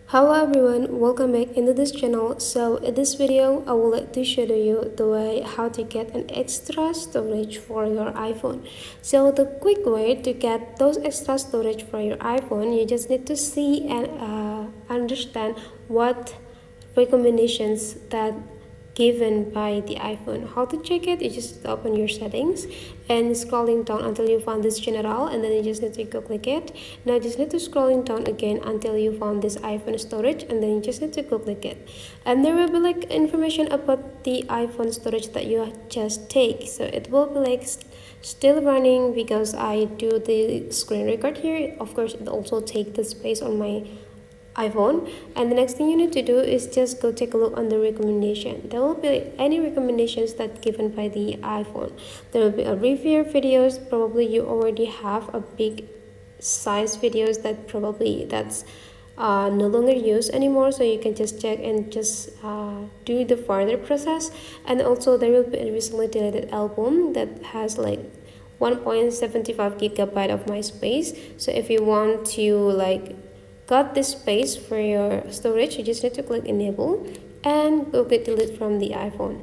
Hello everyone, welcome back into this channel. So in this video I will like to show you the way how to get an extra storage for your iPhone. So the quick way to get those extra storage for your iPhone, you just need to see and understand what recommendations that given by the iPhone. How to check it? You just open your settings and scrolling down until you find this general, and then you just need to go click it. Now you just need to scrolling down again until you found this iPhone storage, and then you just need to go click it, and there will be like information about the iPhone storage that you just take. So it will be like still running because I do the screen record here. Of course it also take the space on my iPhone, and the next thing you need to do is just go take a look on the recommendation. There will be any recommendations that given by the iPhone. There will be a review videos. Probably you already have a big size videos that probably that's no longer used anymore, so you can just check and just do the further process. And also there will be a recently deleted album that has like 1.75 gigabyte of my space. So if you want to like got this space for your storage, you just need to click enable and go get delete from the iPhone,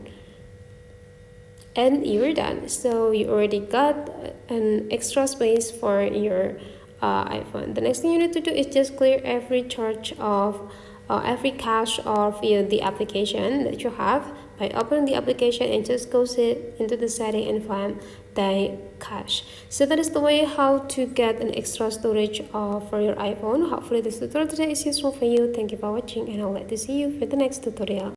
and you're done. So you already got an extra space for your iPhone. The next thing you need to do is just clear every charge of every cache of the application that you have by opening the application and just go sit into the setting and find the cache. So that is the way how to get an extra storage for your iPhone. Hopefully this tutorial today is useful for you. Thank you for watching, and I'll like to see you for the next tutorial.